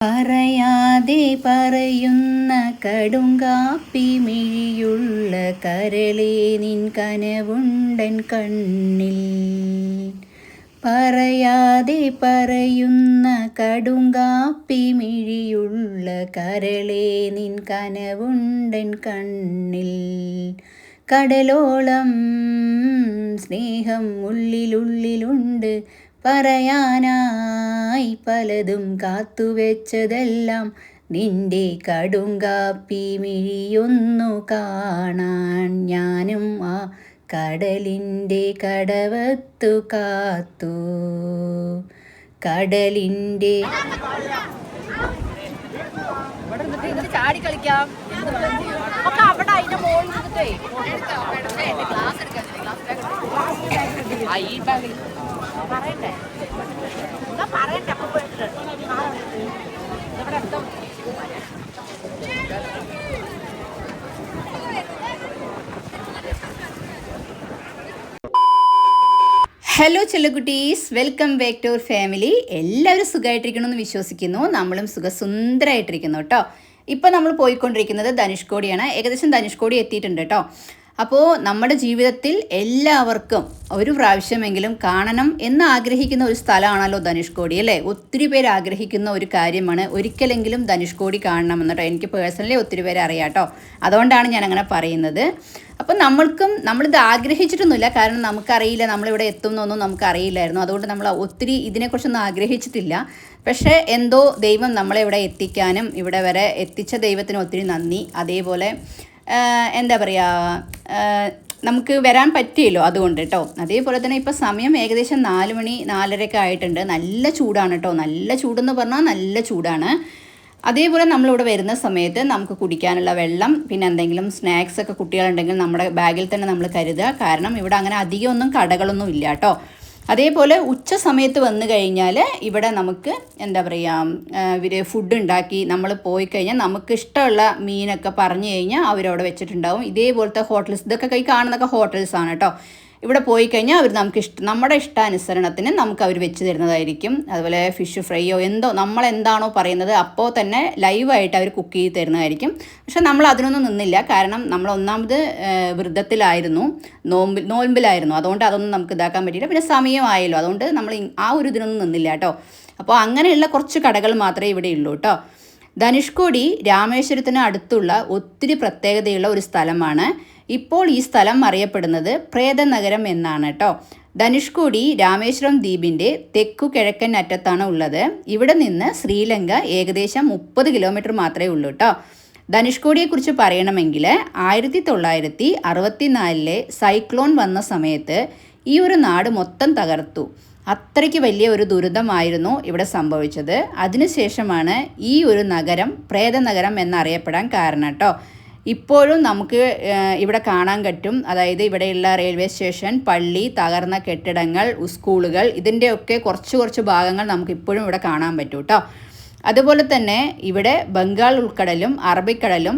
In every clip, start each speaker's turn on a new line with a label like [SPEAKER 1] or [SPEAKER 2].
[SPEAKER 1] പറയാതെ പറയുന്ന കടുങ്കാപ്പി മിഴിയുള്ള കരളേ നിൻ കനവുണ്ടൻ കണ്ണിൽ. പറയാതെ പറയുന്ന കടുങ്കാപ്പി മിഴിയുള്ള കരളേ നിൻ കനവുണ്ടൻ കണ്ണിൽ. കടലോളം സ്നേഹം ഉള്ളിലുള്ളിലുണ്ട്, പറയാനായി പലതും കാത്തുവെച്ചതെല്ലാം നിന്റെ കടുങ്കാപ്പി മിഴിയൊന്നു കാണാൻ. ഞാനും ആ കടലിൻ്റെ കടവത്തു കാത്തു. കടലിൻ്റെ
[SPEAKER 2] ചാടി കളിക്കാം ഒക്കെ അവിടെ അതിന്റെ മോളിൽ നിന്നിട്ടേ ക്ലാസ് എടുക്കാൻ പറയട്ടെ എന്നാ പറയട്ടെ അപ്പൊ പോയിട്ട് ഇവിടെ അടുത്ത
[SPEAKER 1] ഹലോ ചെല്ലക്കുട്ടീസ്, welcome back to our family. എല്ലാവരും സുഖമായിട്ടിരിക്കണമെന്ന് വിശ്വസിക്കുന്നു. നമ്മളും സുഖസുന്ദരമായിട്ടിരിക്കുന്നു കേട്ടോ. ഇപ്പോൾ നമ്മൾ പോയിക്കൊണ്ടിരിക്കുന്നത് ധനുഷ്കോടിയാണ്. ഏകദേശം ധനുഷ്കോടി എത്തിയിട്ടുണ്ട് കേട്ടോ. അപ്പോൾ നമ്മുടെ ജീവിതത്തിൽ എല്ലാവർക്കും ഒരു പ്രാവശ്യമെങ്കിലും കാണണം എന്ന് ആഗ്രഹിക്കുന്ന ഒരു സ്ഥലമാണല്ലോ ധനുഷ്കോടി, അല്ലേ? ഒത്തിരി പേര് ആഗ്രഹിക്കുന്ന ഒരു കാര്യമാണ് ഒരിക്കലെങ്കിലും ധനുഷ്കോടി കാണണം എന്ന് കേട്ടോ. എനിക്ക് പേഴ്സണലി ഒത്തിരി പേര് അറിയാം കേട്ടോ. അതുകൊണ്ടാണ് ഞാൻ അങ്ങനെ പറയുന്നത്. അപ്പം നമ്മളിത് ആഗ്രഹിച്ചിട്ടൊന്നുമില്ല, കാരണം നമുക്കറിയില്ല നമ്മളിവിടെ എത്തുമെന്നൊന്നും നമുക്കറിയില്ലായിരുന്നു. അതുകൊണ്ട് നമ്മൾ ഒത്തിരി ഇതിനെക്കുറിച്ചൊന്നും ആഗ്രഹിച്ചിട്ടില്ല. പക്ഷേ എന്തോ ദൈവം നമ്മളെ ഇവിടെ എത്തിക്കാനും ഇവിടെ വരെ എത്തിച്ച ദൈവത്തിന് ഒത്തിരി നന്ദി. അതേപോലെ എന്താ പറയുക, നമുക്ക് വരാൻ പറ്റിയല്ലോ അതുകൊണ്ട് കേട്ടോ. അതേപോലെ തന്നെ ഇപ്പോൾ സമയം ഏകദേശം 4 മണി 4:30 ആയിട്ടുണ്ട്. നല്ല ചൂടാണ് കേട്ടോ. നല്ല ചൂടെന്ന് പറഞ്ഞാൽ നല്ല ചൂടാണ്. അതേപോലെ നമ്മളിവിടെ വരുന്ന സമയത്ത് നമുക്ക് കുടിക്കാനുള്ള വെള്ളം, പിന്നെ എന്തെങ്കിലും സ്നാക്സ് ഒക്കെ കുട്ടികളുണ്ടെങ്കിൽ നമ്മുടെ ബാഗിൽ തന്നെ നമ്മൾ കരുതുക. കാരണം ഇവിടെ അങ്ങനെ അധികമൊന്നും കടകളൊന്നും ഇല്ല കേട്ടോ. അതേപോലെ ഉച്ച സമയത്ത് വന്നു കഴിഞ്ഞാൽ ഇവിടെ നമുക്ക് എന്താ പറയുക, ഇവർ ഫുഡ് ഉണ്ടാക്കി നമ്മൾ പോയി കഴിഞ്ഞാൽ നമുക്ക് ഇഷ്ടമുള്ള മീനൊക്കെ പറഞ്ഞു കഴിഞ്ഞാൽ അവരവിടെ വെച്ചിട്ടുണ്ടാവും. ഇതേപോലത്തെ ഹോട്ടൽസ്, ഇതൊക്കെ കാണുന്നതൊക്കെ ഹോട്ടൽസാണ് കേട്ടോ. ഇവിടെ പോയി കഴിഞ്ഞാൽ അവർ നമ്മുടെ ഇഷ്ടാനുസരണത്തിന് നമുക്ക് അവർ വെച്ച് തരുന്നതായിരിക്കും. അതുപോലെ ഫിഷ് ഫ്രൈയോ നമ്മളെന്താണോ പറയുന്നത് അപ്പോൾ തന്നെ ലൈവായിട്ട് അവർ കുക്ക് ചെയ്ത് തരുന്നതായിരിക്കും. പക്ഷെ നമ്മൾ അതിനൊന്നും നിന്നില്ല, കാരണം നമ്മൾ ഒന്നാമത് വ്രതത്തിലായിരുന്നു, നോമ്പിലായിരുന്നു. അതുകൊണ്ട് അതൊന്നും നമുക്ക് ഇതാക്കാൻ പറ്റിയില്ല. പിന്നെ സമയമായല്ലോ, അതുകൊണ്ട് നമ്മൾ ആ ഒരു ഇതിനൊന്നും നിന്നില്ല കേട്ടോ. അപ്പോൾ അങ്ങനെയുള്ള കുറച്ച് കടകൾ മാത്രമേ ഇവിടെ ഉള്ളൂ കേട്ടോ. ധനുഷ്കോടി രാമേശ്വരത്തിന് അടുത്തുള്ള ഒത്തിരി പ്രത്യേകതയുള്ള ഒരു സ്ഥലമാണ്. ഇപ്പോൾ ഈ സ്ഥലം അറിയപ്പെടുന്നത് പ്രേതനഗരം എന്നാണ് കേട്ടോ. ധനുഷ്കോടി രാമേശ്വരം ദ്വീപിൻ്റെ തെക്കു കിഴക്കൻ അറ്റത്താണ് ഉള്ളത്. ഇവിടെ നിന്ന് ശ്രീലങ്ക ഏകദേശം 30 കിലോമീറ്റർ മാത്രമേ ഉള്ളൂ കേട്ടോ. ധനുഷ്കോടിയെക്കുറിച്ച് പറയണമെങ്കിൽ 1964 സൈക്ലോൺ വന്ന സമയത്ത് ഈ ഒരു നാട് മൊത്തം തകർത്തു. അത്രയ്ക്ക് വലിയ ഒരു ദുരിതമായിരുന്നു ഇവിടെ സംഭവിച്ചത്. അതിനുശേഷമാണ് ഈ ഒരു നഗരം പ്രേതനഗരം എന്നറിയപ്പെടാൻ കാരണം കേട്ടോ. ഇപ്പോഴും നമുക്ക് ഇവിടെ കാണാൻ പറ്റും. അതായത് ഇവിടെയുള്ള റെയിൽവേ സ്റ്റേഷൻ, പള്ളി, തകർന്ന കെട്ടിടങ്ങൾ, സ്കൂളുകൾ, ഇതിൻ്റെയൊക്കെ കുറച്ച് ഭാഗങ്ങൾ നമുക്ക് ഇപ്പോഴും ഇവിടെ കാണാൻ പറ്റും കേട്ടോ. അതുപോലെ തന്നെ ഇവിടെ ബംഗാൾ ഉൾക്കടലും അറബിക്കടലും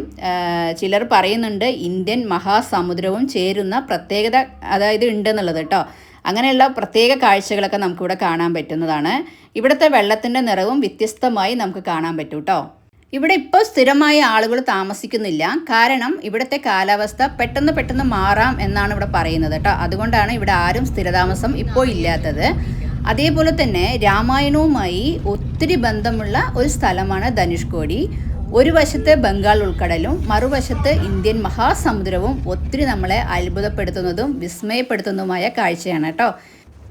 [SPEAKER 1] ചിലർ പറയുന്നുണ്ട് ഇന്ത്യൻ മഹാസമുദ്രവും ചേരുന്ന പ്രത്യേകത അതായത് ഉണ്ടെന്നുള്ളത് കേട്ടോ. അങ്ങനെയുള്ള പ്രത്യേക കാഴ്ചകളൊക്കെ നമുക്കിവിടെ കാണാൻ പറ്റുന്നതാണ്. ഇവിടുത്തെ വെള്ളത്തിൻ്റെ നിറവും വ്യത്യസ്തമായി നമുക്ക് കാണാൻ പറ്റും കേട്ടോ. ഇവിടെ ഇപ്പോൾ സ്ഥിരമായ ആളുകൾ താമസിക്കുന്നില്ല, കാരണം ഇവിടുത്തെ കാലാവസ്ഥ പെട്ടെന്ന് മാറാം എന്നാണ് ഇവിടെ പറയുന്നത് കേട്ടോ. അതുകൊണ്ടാണ് ഇവിടെ ആരും സ്ഥിരതാമസം ഇപ്പോൾ ഇല്ലാത്തത്. അതേപോലെ തന്നെ രാമായണവുമായി ഒത്തിരി ബന്ധമുള്ള ഒരു സ്ഥലമാണ് ധനുഷ്കോടി. ഒരു വശത്ത് ബംഗാൾ ഉൾക്കടലും മറുവശത്ത് ഇന്ത്യൻ മഹാസമുദ്രവും ഒത്തിരി നമ്മളെ അത്ഭുതപ്പെടുത്തുന്നതും വിസ്മയപ്പെടുത്തുന്നതുമായ കാഴ്ചയാണ് കേട്ടോ.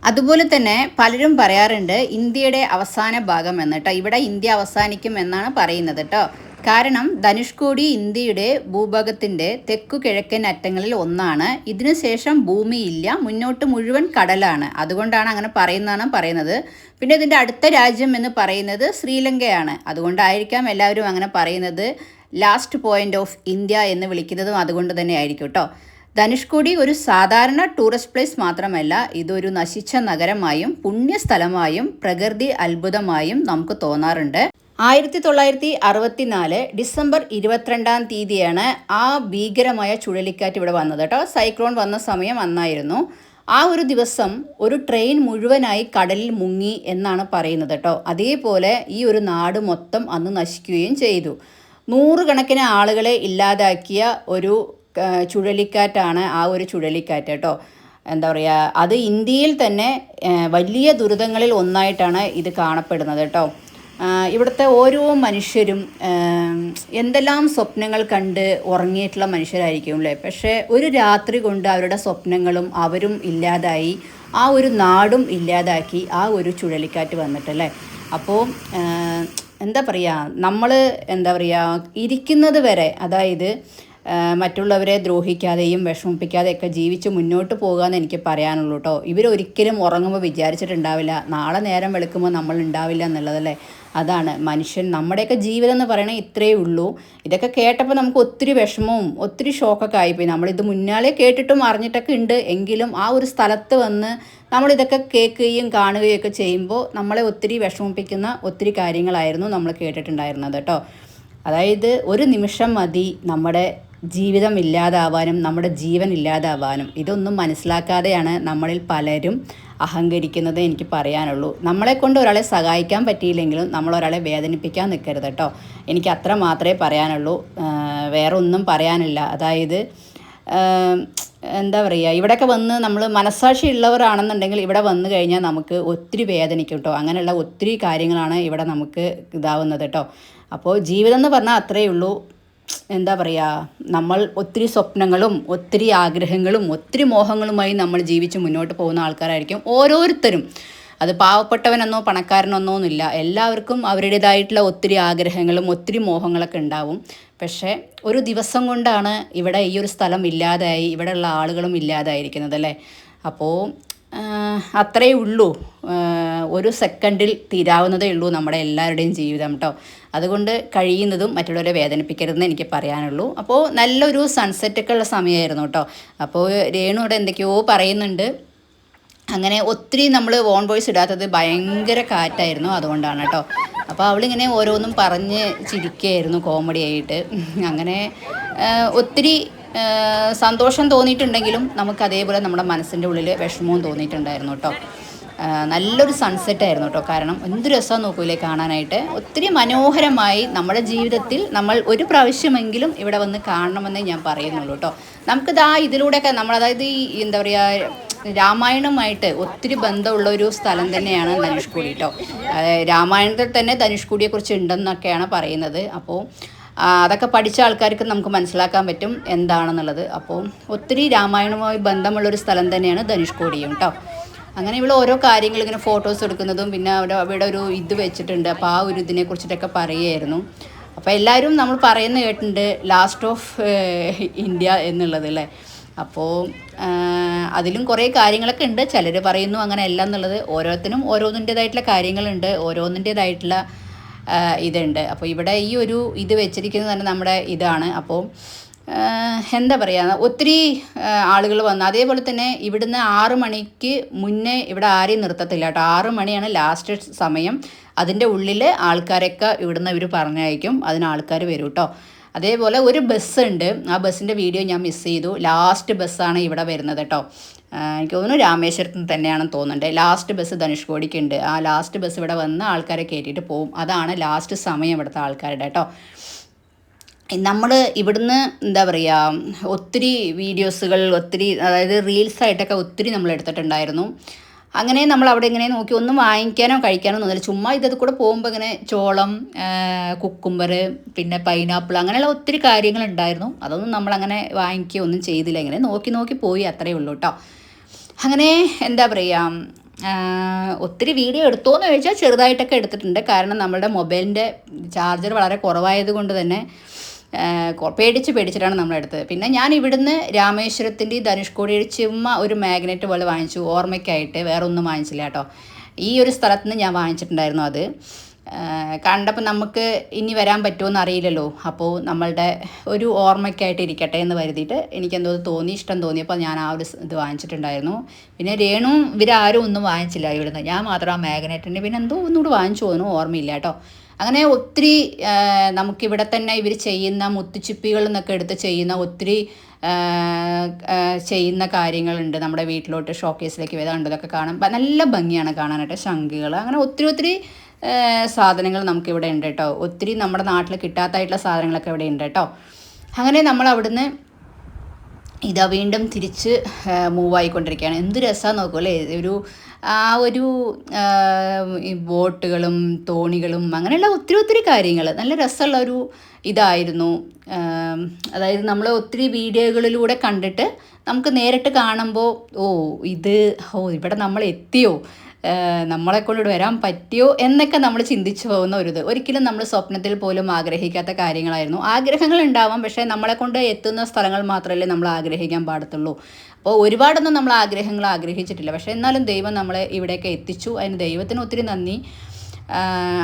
[SPEAKER 1] അതുപോലെ തന്നെ പലരും പറയാറുണ്ട് ഇന്ത്യയുടെ അവസാന ഭാഗം എന്ന് കേട്ടോ. ഇവിടെ ഇന്ത്യ അവസാനിക്കും എന്നാണ് പറയുന്നത് കേട്ടോ. കാരണം ധനുഷ്കോടി ഇന്ത്യയുടെ ഭൂഭാഗത്തിൻ്റെ തെക്കു കിഴക്കൻ അറ്റങ്ങളിൽ ഒന്നാണ്. ഇതിനു ശേഷം ഭൂമിയില്ല, മുന്നോട്ട് മുഴുവൻ കടലാണ്. അതുകൊണ്ടാണ് അങ്ങനെ പറയുന്നത്. പിന്നെ ഇതിൻ്റെ അടുത്ത രാജ്യം എന്ന് പറയുന്നത് ശ്രീലങ്കയാണ്. അതുകൊണ്ടായിരിക്കാം എല്ലാവരും അങ്ങനെ പറയുന്നത്. ലാസ്റ്റ് പോയിന്റ് ഓഫ് ഇന്ത്യ എന്ന് വിളിക്കുന്നതും അതുകൊണ്ട് തന്നെ ആയിരിക്കും കേട്ടോ. ധനുഷ്കോടി ഒരു സാധാരണ ടൂറിസ്റ്റ് പ്ലേസ് മാത്രമല്ല, ഇതൊരു നശിച്ച നഗരമായും പുണ്യസ്ഥലമായും പ്രകൃതി അത്ഭുതമായും നമുക്ക് തോന്നാറുണ്ട്. 1964 ഡിസംബർ 22-ാം തീയതിയാണ് ആ ഭീകരമായ ചുഴലിക്കാറ്റ് ഇവിടെ വന്നത് കേട്ടോ. സൈക്ലോൺ വന്ന സമയം അന്നായിരുന്നു. ആ ഒരു ദിവസം ഒരു ട്രെയിൻ മുഴുവനായി കടലിൽ മുങ്ങി എന്നാണ് പറയുന്നത് കേട്ടോ. അതേപോലെ ഈ ഒരു നാട് മൊത്തം അന്ന് നശിക്കുകയും ചെയ്തു. നൂറുകണക്കിന് ആളുകളെ ഇല്ലാതാക്കിയ ഒരു ചുഴലിക്കാറ്റാണ് ആ ഒരു ചുഴലിക്കാറ്റ് കേട്ടോ. എന്താ പറയുക, അത് ഇന്ത്യയിൽ തന്നെ വലിയ ദുരിതങ്ങളിൽ ഒന്നായിട്ടാണ് ഇത് കാണപ്പെടുന്നത് കേട്ടോ. ഇവിടുത്തെ ഓരോ മനുഷ്യരും എന്തെല്ലാം സ്വപ്നങ്ങൾ കണ്ട് ഉറങ്ങിയിട്ടുള്ള മനുഷ്യരായിരിക്കും അല്ലേ. പക്ഷേ ഒരു രാത്രി കൊണ്ട് അവരുടെ സ്വപ്നങ്ങളും അവരും ഇല്ലാതായി, ആ ഒരു നാടും ഇല്ലാതാക്കി ആ ഒരു ചുഴലിക്കാറ്റ് വന്നിട്ടല്ലേ. അപ്പോൾ എന്താ പറയുക, നമ്മൾ എന്താ പറയുക, ഇരിക്കുന്നത് വരെ, അതായത് മറ്റുള്ളവരെ ദ്രോഹിക്കാതെയും വിഷമിപ്പിക്കാതെയൊക്കെ ജീവിച്ച് മുന്നോട്ട് പോകാമെന്ന് എനിക്ക് പറയാനുള്ളൂ കേട്ടോ. ഇവരൊരിക്കലും ഉറങ്ങുമ്പോൾ വിചാരിച്ചിട്ടുണ്ടാവില്ല നാളെ നേരം വെളുക്കുമ്പോൾ നമ്മൾ ഉണ്ടാവില്ല എന്നുള്ളതല്ലേ. അതാണ് മനുഷ്യൻ, നമ്മുടെയൊക്കെ ജീവിതം എന്ന് പറയണത് ഇത്രയേ ഉള്ളൂ. ഇതൊക്കെ കേട്ടപ്പോൾ നമുക്ക് ഒത്തിരി വിഷമവും ഒത്തിരി ഷോക്കൊക്കെ ആയിപ്പോയി. നമ്മളിത് മുന്നാലെ കേട്ടിട്ടും അറിഞ്ഞിട്ടൊക്കെ ഉണ്ട്, എങ്കിലും ആ ഒരു സ്ഥലത്ത് വന്ന് നമ്മളിതൊക്കെ കേൾക്കുകയും കാണുകയൊക്കെ ചെയ്യുമ്പോൾ നമ്മളെ ഒത്തിരി വിഷമിപ്പിക്കുന്ന ഒത്തിരി കാര്യങ്ങളായിരുന്നു നമ്മൾ കേട്ടിട്ടുണ്ടായിരുന്നത് കേട്ടോ. അതായത് ഒരു നിമിഷം മതി നമ്മുടെ ജീവിതം ഇല്ലാതാവാനും നമ്മുടെ ജീവൻ ഇല്ലാതാവാനും. ഇതൊന്നും മനസ്സിലാക്കാതെയാണ് നമ്മളിൽ പലരും അഹങ്കരിക്കുന്നത് എനിക്ക് പറയാനുള്ളൂ. നമ്മളെക്കൊണ്ട് ഒരാളെ സഹായിക്കാൻ പറ്റിയില്ലെങ്കിലും നമ്മളൊരാളെ വേദനിപ്പിക്കാൻ നിൽക്കരുത് കേട്ടോ. എനിക്ക് അത്ര മാത്രമേ പറയാനുള്ളൂ, വേറെ ഒന്നും പറയാനില്ല. അതായത് എന്താ പറയുക, ഇവിടെയൊക്കെ വന്ന് നമ്മൾ മനസ്സാക്ഷി ഉള്ളവരാണെന്നുണ്ടെങ്കിൽ ഇവിടെ വന്നു കഴിഞ്ഞാൽ നമുക്ക് ഒത്തിരി വേദനിക്കും കേട്ടോ. അങ്ങനെയുള്ള ഒത്തിരി കാര്യങ്ങളാണ് ഇവിടെ നമുക്ക് ഇതാവുന്നത് കേട്ടോ. അപ്പോൾ ജീവിതം എന്ന് പറഞ്ഞാൽ അത്രയേ ഉള്ളൂ. എന്താ പറയുക, നമ്മൾ ഒത്തിരി സ്വപ്നങ്ങളും ഒത്തിരി ആഗ്രഹങ്ങളും ഒത്തിരി മോഹങ്ങളുമായി നമ്മൾ ജീവിച്ച് മുന്നോട്ട് പോകുന്ന ആൾക്കാരായിരിക്കും ഓരോരുത്തരും. അത് പാവപ്പെട്ടവനെന്നോ പണക്കാരനെന്നോ ഒന്നുമില്ല, എല്ലാവർക്കും അവരുടേതായിട്ടുള്ള ഒത്തിരി ആഗ്രഹങ്ങളും ഒത്തിരി മോഹങ്ങളൊക്കെ ഉണ്ടാവും. പക്ഷേ ഒരു ദിവസം കൊണ്ടാണ് ഇവിടെ ഈ ഒരു സ്ഥലം ഇല്ലാതായി, ഇവിടെയുള്ള ആളുകളും ഇല്ലാതായിരിക്കുന്നത് അല്ലേ. അപ്പോൾ അത്രയേ ഉള്ളൂ, ഒരു സെക്കൻഡിൽ തീരാവുന്നതേ ഉള്ളൂ നമ്മുടെ എല്ലാവരുടെയും ജീവിതം കേട്ടോ. അതുകൊണ്ട് കഴിയുന്നതും മറ്റുള്ളവരെ വേദനിപ്പിക്കരുതെന്ന് എനിക്ക് പറയാനുള്ളൂ. അപ്പോൾ നല്ലൊരു സൺസെറ്റൊക്കെ ഉള്ള സമയമായിരുന്നു കേട്ടോ. അപ്പോൾ രേണുവിടെ എന്തൊക്കെയോ പറയുന്നുണ്ട്. അങ്ങനെ ഒത്തിരി നമ്മൾ ഓൺ വോയിസ് ഇടാത്തത് ഭയങ്കര കാറ്റായിരുന്നു, അതുകൊണ്ടാണ് കേട്ടോ. അപ്പോൾ അവളിങ്ങനെ ഓരോന്നും പറഞ്ഞ് ചിരിക്കുകയായിരുന്നു കോമഡി ആയിട്ട്. അങ്ങനെ ഒത്തിരി സന്തോഷം തോന്നിയിട്ടുണ്ടെങ്കിലും നമുക്ക് അതേപോലെ നമ്മുടെ മനസ്സിൻ്റെ ഉള്ളിൽ വിഷമവും തോന്നിയിട്ടുണ്ടായിരുന്നു കേട്ടോ. നല്ലൊരു സൺസെറ്റ് ആയിരുന്നു കേട്ടോ. കാരണം എന്ത് രസമാണ് നോക്കൂലേ കാണാനായിട്ട്. ഒത്തിരി മനോഹരമായി നമ്മുടെ ജീവിതത്തിൽ നമ്മൾ ഒരു പ്രാവശ്യമെങ്കിലും ഇവിടെ വന്ന് കാണണമെന്നേ ഞാൻ പറയുന്നുള്ളൂ കേട്ടോ. നമുക്കിതാ ഇതിലൂടെയൊക്കെ നമ്മൾ, അതായത് ഈ എന്താ പറയുക, രാമായണവുമായിട്ട് ഒത്തിരി ബന്ധമുള്ള ഒരു സ്ഥലം തന്നെയാണ് ധനുഷ്കോടി കേട്ടോ. രാമായണത്തിൽ തന്നെ ധനുഷ്കോടിയെക്കുറിച്ച് ഉണ്ടെന്നൊക്കെയാണ് പറയുന്നത്. അപ്പോൾ അതൊക്കെ പഠിച്ച ആൾക്കാർക്ക് നമുക്ക് മനസ്സിലാക്കാൻ പറ്റും എന്താണെന്നുള്ളത്. അപ്പോൾ ഒത്തിരി രാമായണവുമായി ബന്ധമുള്ളൊരു സ്ഥലം തന്നെയാണ് ധനുഷ്കോടിയും കേട്ടോ. അങ്ങനെ ഇവിടെ ഓരോ കാര്യങ്ങൾ ഇങ്ങനെ ഫോട്ടോസ് എടുക്കുന്നതും പിന്നെ അവിടെ ഒരു ഇത് വെച്ചിട്ടുണ്ട്. അപ്പോൾ ആ ഒരു ഇതിനെ കുറിച്ചിട്ടൊക്കെ പറയുമായിരുന്നു. അപ്പോൾ എല്ലാവരും നമ്മൾ പറയുന്ന കേട്ടിട്ടുണ്ട് ലാസ്റ്റ് ഓഫ് ഇന്ത്യ എന്നുള്ളത് അല്ലേ. അപ്പോൾ അതിലും കുറേ കാര്യങ്ങളൊക്കെ ഉണ്ട്. ചിലർ പറയുന്നു അങ്ങനെ അല്ല എന്നുള്ളത്. ഓരോരുത്തരും ഓരോന്നിൻ്റേതായിട്ടുള്ള കാര്യങ്ങളുണ്ട്, ഓരോന്നിൻ്റേതായിട്ടുള്ള ഇതുണ്ട്. അപ്പോൾ ഇവിടെ ഈ ഒരു ഇത് വെച്ചിരിക്കുന്നത് തന്നെ നമ്മുടെ ഇതാണ്. അപ്പോൾ എന്താ പറയുക, ഒത്തിരി ആളുകൾ വന്നു. അതേപോലെ തന്നെ ഇവിടുന്ന് 6 മണിക്ക് മുന്നേ ഇവിടെ ആരെയും നിർത്തത്തില്ല കേട്ടോ. 6 മണിയാണ് ലാസ്റ്റ് സമയം. അതിൻ്റെ ഉള്ളിൽ ആൾക്കാരൊക്കെ ഇവിടുന്ന് ഇവർ പറഞ്ഞയക്കും, അതിന് ആൾക്കാർ വരും കേട്ടോ. അതേപോലെ ഒരു ബസ്സുണ്ട്, ആ ബസ്സിൻ്റെ വീഡിയോ ഞാൻ മിസ് ചെയ്തു. ലാസ്റ്റ് ബസ്സാണ് ഇവിടെ വരുന്നത് കേട്ടോ. എനിക്ക് തോന്നുന്നു രാമേശ്വരത്ത് തന്നെയാണെന്ന് തോന്നുന്നുണ്ട്. ലാസ്റ്റ് ബസ് ധനുഷ്കോടിക്കുണ്ട്. ആ ലാസ്റ്റ് ബസ് ഇവിടെ വന്ന് ആൾക്കാരെ കയറ്റിയിട്ട് പോകും. അതാണ് ലാസ്റ്റ് സമയം ഇവിടുത്തെ ആൾക്കാരുടെ കേട്ടോ. നമ്മൾ ഇവിടുന്ന് എന്താ പറയുക, ഒത്തിരി വീഡിയോസുകൾ, ഒത്തിരി അതായത് റീൽസായിട്ടൊക്കെ ഒത്തിരി നമ്മൾ എടുത്തിട്ടുണ്ടായിരുന്നു. അങ്ങനെ നമ്മൾ അവിടെ ഇങ്ങനെ നോക്കി ഒന്നും വാങ്ങിക്കാനോ കഴിക്കാനോ ഒന്നുമില്ല. ചുമ്മാ ഇതത് കൂടെ പോകുമ്പോൾ ഇങ്ങനെ ചോളം, കുക്കുംബർ, പിന്നെ പൈനാപ്പിൾ, അങ്ങനെയുള്ള ഒത്തിരി കാര്യങ്ങളുണ്ടായിരുന്നു. അതൊന്നും നമ്മളങ്ങനെ വാങ്ങിക്കുകയോ ഒന്നും ചെയ്തില്ല. ഇങ്ങനെ നോക്കി നോക്കി പോയി, അത്രയേ ഉള്ളൂ കേട്ടോ. അങ്ങനെ എന്താ പറയുക, ഒത്തിരി വീഡിയോ എടുത്തോയെന്ന് ചോദിച്ചാൽ ചെറുതായിട്ടൊക്കെ എടുത്തിട്ടുണ്ട്. കാരണം നമ്മുടെ മൊബൈലിൻ്റെ ചാർജർ വളരെ കുറവായത് കൊണ്ട് തന്നെ പേടിച്ചിട്ടാണ് നമ്മളെടുത്തത്. പിന്നെ ഞാൻ ഇവിടുന്ന് രാമേശ്വരത്തിൻ്റെ ധനുഷ്കോടിയുടെ ചുമ്മാ ഒരു മാഗ്നറ്റ് പോലെ വാങ്ങിച്ചു, ഓർമ്മയ്ക്കായിട്ട്. വേറെ ഒന്നും വാങ്ങിച്ചില്ല കേട്ടോ. ഈ ഒരു സ്ഥലത്ത് നിന്ന് ഞാൻ വാങ്ങിച്ചിട്ടുണ്ടായിരുന്നു. അത് കണ്ടപ്പോൾ നമുക്ക് ഇനി വരാൻ പറ്റുമോ അറിയില്ലല്ലോ. അപ്പോൾ നമ്മളുടെ ഒരു ഓർമ്മയ്ക്കായിട്ട് ഇരിക്കട്ടെ എന്ന് കരുതിയിട്ട് എനിക്കെന്തോ തോന്നി, ഇഷ്ടം തോന്നിയപ്പോൾ ഞാൻ ആ ഒരു ഇത് വാങ്ങിച്ചിട്ടുണ്ടായിരുന്നു. പിന്നെ രേണുവും ഇവരാരും ഒന്നും വാങ്ങിച്ചില്ല ഇവിടുന്ന്, ഞാൻ മാത്രം ആ മാഗ്നറ്റിൻ്റെ പിന്നെ എന്തോ ഒന്നുകൂടി വാങ്ങിച്ചു പോകുന്നു, ഓർമ്മയില്ല കേട്ടോ. അങ്ങനെ ഒത്തിരി നമുക്കിവിടെ തന്നെ ഇവർ ചെയ്യുന്ന മുത്തുച്ചിപ്പികൾ എന്നൊക്കെ എടുത്ത് ചെയ്യുന്ന ഒത്തിരി ചെയ്യുന്ന കാര്യങ്ങളുണ്ട്. നമ്മുടെ വീട്ടിലോട്ട് ഷോക്കേസിലേക്ക് വരുന്നുണ്ട്. ഇതൊക്കെ കാണാൻ നല്ല ഭംഗിയാണ് കാണാനായിട്ട്. ശംഖുകൾ അങ്ങനെ ഒത്തിരി സാധനങ്ങൾ നമുക്കിവിടെ ഉണ്ട് കേട്ടോ. ഒത്തിരി നമ്മുടെ നാട്ടിൽ കിട്ടാത്തതായിട്ടുള്ള സാധനങ്ങളൊക്കെ ഇവിടെ ഉണ്ട് കേട്ടോ. അങ്ങനെ നമ്മൾ അവിടുന്ന് ഇതാ വീണ്ടും തിരിച്ച് മൂവ് ആയിക്കൊണ്ടിരിക്കുകയാണ്. എന്ത് രസമാണെന്ന് നോക്കൂ അല്ലേ. ഒരു ഈ ബോട്ടുകളും തോണികളും അങ്ങനെയുള്ള ഒത്തിരി കാര്യങ്ങൾ നല്ല രസമുള്ള ഒരു ഇതായിരുന്നു. അതായത് നമ്മൾ ഒത്തിരി വീഡിയോകളിലൂടെ കണ്ടിട്ട് നമുക്ക് നേരിട്ട് കാണുമ്പോൾ ഇവിടെ നമ്മൾ എത്തിയോ, നമ്മളെ കൊണ്ട് വരാൻ പറ്റിയോ എന്നൊക്കെ നമ്മൾ ചിന്തിച്ചു പോകുന്ന ഒരിക്കലും നമ്മൾ സ്വപ്നത്തിൽ പോലും ആഗ്രഹിക്കാത്ത കാര്യങ്ങളായിരുന്നു. ആഗ്രഹങ്ങൾ ഉണ്ടാവാം, പക്ഷേ നമ്മളെ കൊണ്ട് എത്തുന്ന സ്ഥലങ്ങൾ മാത്രമല്ലേ നമ്മൾ ആഗ്രഹിക്കാൻ പാടത്തുള്ളൂ. അപ്പോൾ ഒരുപാടൊന്നും നമ്മൾ ആഗ്രഹങ്ങൾ ആഗ്രഹിച്ചിട്ടില്ല, പക്ഷേ എന്നാലും ദൈവം നമ്മളെ ഇവിടെയൊക്കെ എത്തിച്ചു. അതിന് ദൈവത്തിന് ഒത്തിരി നന്ദി.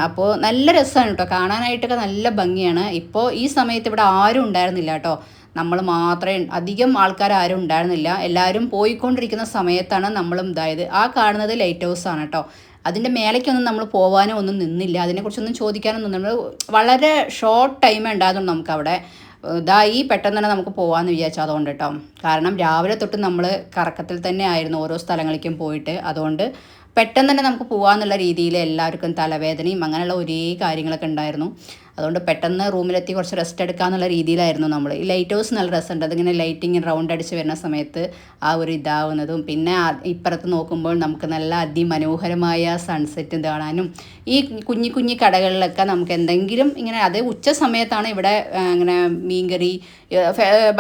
[SPEAKER 1] അപ്പോൾ നല്ല രസമാണ് കേട്ടോ, കാണാനായിട്ടൊക്കെ നല്ല ഭംഗിയാണ്. ഇപ്പോൾ ഈ സമയത്ത് ഇവിടെ ആരും ഉണ്ടായിരുന്നില്ല കേട്ടോ, നമ്മൾ മാത്രമേ, അധികം ആൾക്കാർ ആരും ഉണ്ടായിരുന്നില്ല. എല്ലാവരും പോയിക്കൊണ്ടിരിക്കുന്ന സമയത്താണ് നമ്മളും ഇതായത്. ആ കാണുന്നത് ലൈറ്റ് ഹൗസ് ആണ് കേട്ടോ. അതിൻ്റെ മേലേക്കൊന്നും നമ്മൾ പോകാനോ ഒന്നും നിന്നില്ല, അതിനെക്കുറിച്ചൊന്നും ചോദിക്കാനൊന്നും നമ്മൾ വളരെ ഷോർട്ട് ടൈമേ ഉണ്ടായിരുന്നു നമുക്കവിടെ. ഇതായി പെട്ടെന്ന് തന്നെ നമുക്ക് പോകാമെന്ന് വിചാരിച്ചു അതുകൊണ്ട് കേട്ടോ. കാരണം രാവിലെ തൊട്ട് നമ്മൾ കറക്കത്തിൽ തന്നെ ആയിരുന്നു ഓരോ സ്ഥലങ്ങളിലേക്കും പോയിട്ട്. അതുകൊണ്ട് പെട്ടെന്ന് തന്നെ നമുക്ക് പോകാമെന്നുള്ള രീതിയിൽ എല്ലാവർക്കും തലവേദനയും അങ്ങനെയുള്ള ഒരേ കാര്യങ്ങളൊക്കെ ഉണ്ടായിരുന്നു. അതുകൊണ്ട് പെട്ടെന്ന് റൂമിലെത്തി കുറച്ച് റെസ്റ്റ് എടുക്കാമെന്നുള്ള രീതിയിലായിരുന്നു നമ്മൾ. ഈ ലൈറ്റ് ഹൗസ് നല്ല രസമുണ്ട്. അതിങ്ങനെ ലൈറ്റിങ് റൗണ്ട് അടിച്ച് വരുന്ന സമയത്ത് ആ ഒരു ഇതാവുന്നതും, പിന്നെ ഇപ്പുറത്ത് നോക്കുമ്പോൾ നമുക്ക് നല്ല അതിമനോഹരമായ സൺസെറ്റ് കാണാനും, ഈ കുഞ്ഞി കടകളിലൊക്കെ നമുക്ക് എന്തെങ്കിലും ഇങ്ങനെ, അത് ഉച്ച സമയത്താണ് ഇവിടെ ഇങ്ങനെ മീൻകറി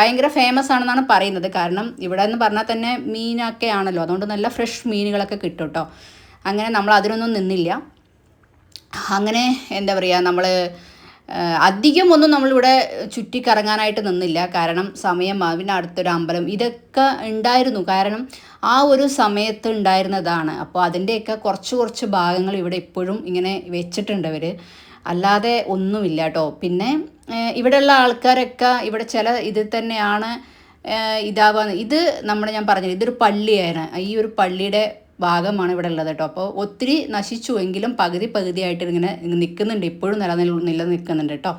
[SPEAKER 1] ഭയങ്കര ഫേമസ് ആണെന്നാണ് പറയുന്നത്. കാരണം ഇവിടെ എന്ന് പറഞ്ഞാൽ തന്നെ മീനൊക്കെ ആണല്ലോ, അതുകൊണ്ട് നല്ല ഫ്രഷ് മീനുകളൊക്കെ കിട്ടും കേട്ടോ. അങ്ങനെ നമ്മൾ അതിനൊന്നും നിന്നില്ല. അങ്ങനെ എന്താ പറയുക, നമ്മൾ അധികം ഒന്നും നമ്മളിവിടെ ചുറ്റിക്കറങ്ങാനായിട്ട് നിന്നില്ല. കാരണം സമയം, പിന്നെ അടുത്തൊരു അമ്പലം ഇതൊക്കെ ഉണ്ടായിരുന്നു. കാരണം ആ ഒരു സമയത്ത് ഉണ്ടായിരുന്നതാണ്. അപ്പോൾ അതിൻ്റെയൊക്കെ കുറച്ച് ഭാഗങ്ങൾ ഇവിടെ ഇപ്പോഴും ഇങ്ങനെ വെച്ചിട്ടുണ്ട് അവർ, അല്ലാതെ ഒന്നുമില്ല കേട്ടോ. പിന്നെ ഇവിടെയുള്ള ആൾക്കാരൊക്കെ ഇവിടെ ചില ഇതിൽ തന്നെയാണ് ഇതാവുക. ഞാൻ പറഞ്ഞത് ഇതൊരു പള്ളിയാണ്. ഈ ഒരു പള്ളിയുടെ ഭാഗമാണ് ഇവിടെ ഉള്ളത് കേട്ടോ. അപ്പോൾ ഒത്തിരി നശിച്ചു എങ്കിലും പകുതിയായിട്ട് ഇങ്ങനെ നിൽക്കുന്നുണ്ട്, ഇപ്പോഴും നിലനിൽക്കുന്നുണ്ട് കേട്ടോ.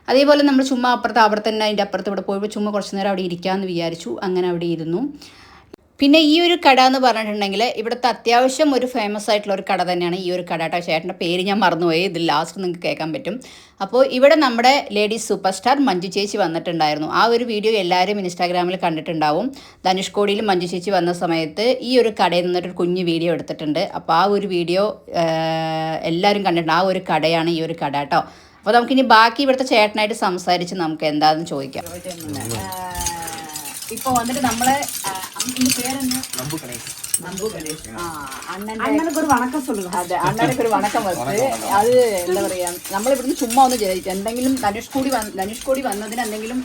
[SPEAKER 1] അതേപോലെ നമ്മൾ ചുമ്മാ അവിടെ തന്നെ അതിൻ്റെ അപ്പുറത്ത് ഇവിടെ പോയപ്പോൾ ചുമ്മാ കുറച്ച് നേരം അവിടെ ഇരിക്കാമെന്ന് വിചാരിച്ചു. അങ്ങനെ അവിടെ ഇരുന്നു. പിന്നെ ഈ ഒരു കട എന്ന് പറഞ്ഞിട്ടുണ്ടെങ്കിൽ ഇവിടുത്തെ അത്യാവശ്യം ഒരു ഫേമസ് ആയിട്ടുള്ള ഒരു കട തന്നെയാണ് ഈ ഒരു കട കേട്ടോ. ചേട്ടൻ്റെ പേര് ഞാൻ മറന്നുപോയി, ഇത് ലാസ്റ്റ് നിങ്ങൾക്ക് കേൾക്കാൻ പറ്റും. അപ്പോൾ ഇവിടെ നമ്മുടെ ലേഡീസ് സൂപ്പർ സ്റ്റാർ മഞ്ജു ചേച്ചി വന്നിട്ടുണ്ടായിരുന്നു. ആ ഒരു വീഡിയോ എല്ലാവരും ഇൻസ്റ്റാഗ്രാമിൽ കണ്ടിട്ടുണ്ടാവും. ധനുഷ്കോടിയിൽ മഞ്ജു ചേച്ചി വന്ന സമയത്ത് ഈ ഒരു കടയിൽ നിന്നൊരു കുഞ്ഞ് വീഡിയോ എടുത്തിട്ടുണ്ട്. അപ്പോൾ ആ ഒരു വീഡിയോ എല്ലാവരും കണ്ടിട്ടുണ്ട്. ആ ഒരു കടയാണ് ഈ ഒരു കട കേട്ടോ. അപ്പോൾ നമുക്കിനി ബാക്കി ഇവിടുത്തെ ചേട്ടനായിട്ട് സംസാരിച്ച് നമുക്ക് എന്താണെന്ന് ചോദിക്കാം. ഇപ്പോൾ വന്നിട്ട് നമ്മളെ
[SPEAKER 2] அண்ணனுக்கு ஒரு வணக்கம் சொல்லுங்க.
[SPEAKER 1] അതെ, അണ്ണനൊക്കെ ഒരു വണക്കം വെച്ച് അത് എന്താ പറയാ, നമ്മളിവിടുന്ന് ചുമ്മാ ഒന്ന് ചോദിച്ചു എന്തെങ്കിലും ധനുഷ്കോടി വന്നതിന് എന്തെങ്കിലും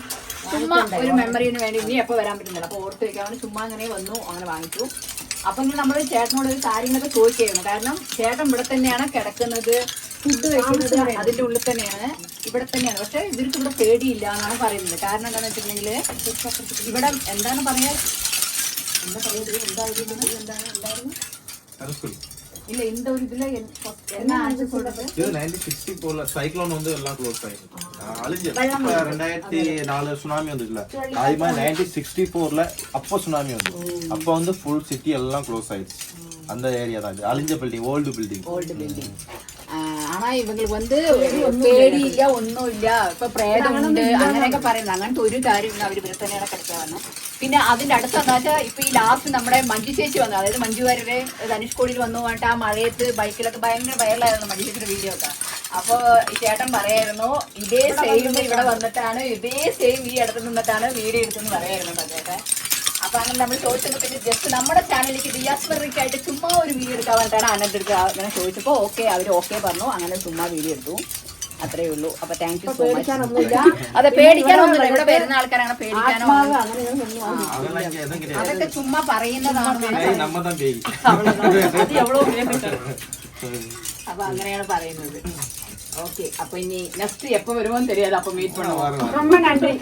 [SPEAKER 1] ചുമ്മാ ഒരു മെമ്മറിന് വേണ്ടി ഇനി എപ്പോൾ വരാൻ പറ്റുന്നില്ല, അപ്പോൾ ഓർത്ത് വെക്കാൻ ചുമ്മാ അങ്ങനെ വന്നു, അങ്ങനെ വാങ്ങിച്ചു. അപ്പം ഇങ്ങനെ നമ്മൾ ചേട്ടനോട് ഒരു കാര്യങ്ങളൊക്കെ ചോദിക്കുകയായിരുന്നു. കാരണം ചേട്ടൻ ഇവിടെ തന്നെയാണ് കിടക്കുന്നത്, ഫുഡ് വെക്കുന്നത് അതിൻ്റെ ഉള്ളിൽ തന്നെയാണ്, ഇവിടെ തന്നെയാണ്. പക്ഷെ ഇവർക്ക് ഇവിടെ പേടിയില്ല എന്നാണ് പറയുന്നത്. കാരണം എന്താണെന്ന് വെച്ചിട്ടുണ്ടെങ്കിൽ ഇവിടെ എന്താണ് പറയാ, இல்ல இந்த ஒரு இதுல என்ன ஆச்சு சொல்றது,
[SPEAKER 3] இது 1964ல சைக்ளோன் வந்து எல்லாம் க்ளோஸ் ஆயிடுச்சு, அழிஞ்சு. 2004 சுனாமி வந்துச்சுல, அது மாதிரி 1964ல அப்போ சுனாமி வந்து, அப்போ வந்து ஃபுல் சிட்டி எல்லாம் க்ளோஸ் ஆயிடுச்சு. அந்த ஏரியா தான் இது, அழிஞ்ச பில்டிங், ஓல்டு பில்டிங்.
[SPEAKER 1] ஆனா இவங்களுக்கு வந்து പേടി ഇല്ല, ഒന്നുമില്ല, ഇപ്പൊ പ്രേതമുണ്ട് അങ്ങനെയൊക്കെ പറയുന്നത്. അങ്ങനത്തെ ഒരു കാര്യം അവർ ഇവിടെ തന്നെയാണ് കിടക്കാന്ന്. പിന്നെ അതിന്റെ അടുത്ത ഇപ്പൊ ഈ ലാസ്റ്റ് നമ്മുടെ മഞ്ജു ചേച്ചി വന്നു, അതായത് മഞ്ജുവാരുടെ ധനുഷ്കോടിയിൽ വന്നു പറഞ്ഞിട്ട് ആ മഴയത്ത് ബൈക്കിലൊക്കെ ഭയങ്കര വൈറലായിരുന്നു മഞ്ജു ചേച്ചിയുടെ വീഡിയോ ഒക്കെ. അപ്പൊ ഈ ചേട്ടൻ പറയായിരുന്നു ഇതേ സെയിം ഇവിടെ വന്നിട്ടാണ്, ഇതേ സെയിം ഈ അടുത്ത് നിന്നിട്ടാണ് വീഡിയോ എടുത്തെന്ന് പറയായിരുന്നു അദ്ദേഹത്തെ. അപ്പൊ അങ്ങനെ നമ്മൾ ചോദിച്ചപ്പോൾ പിന്നെ ജസ്റ്റ് നമ്മുടെ ചാനലിലേക്ക് ദിയാസ്മറിക്കായിട്ട് ചുമ്മാ ഒരു വീഡിയോ എടുക്കാൻ വേണ്ടിയിട്ടാണ് അനന്ത് എടുക്കുക അങ്ങനെ ചോദിച്ചപ്പോൾ അവർ ഓക്കെ പറഞ്ഞു. അങ്ങനെ ചുമ്മാ വീഡിയോ എടുത്തു, അത്രേ ഉള്ളൂ. അപ്പൊ താങ്ക് യു സോ മച്ച്. അതെ, പേടിക്കാനൊന്നുമില്ല, ഇവിടെ വരുന്ന ആൾക്കാർ അങ്ങനെ പേടിക്കാനോ അതൊക്കെ ചുമ്മാ പറയുന്നതാണ്. അപ്പൊ അങ്ങനെയാണ് പറയുന്നത്. ഓക്കെ, അപ്പൊ ഇനി നെക്സ്റ്റ് എപ്പോ വരുമോ தெரியாது, അപ്പൊ മീറ്റ് பண்ணுவோம். ரொம்ப நன்றி.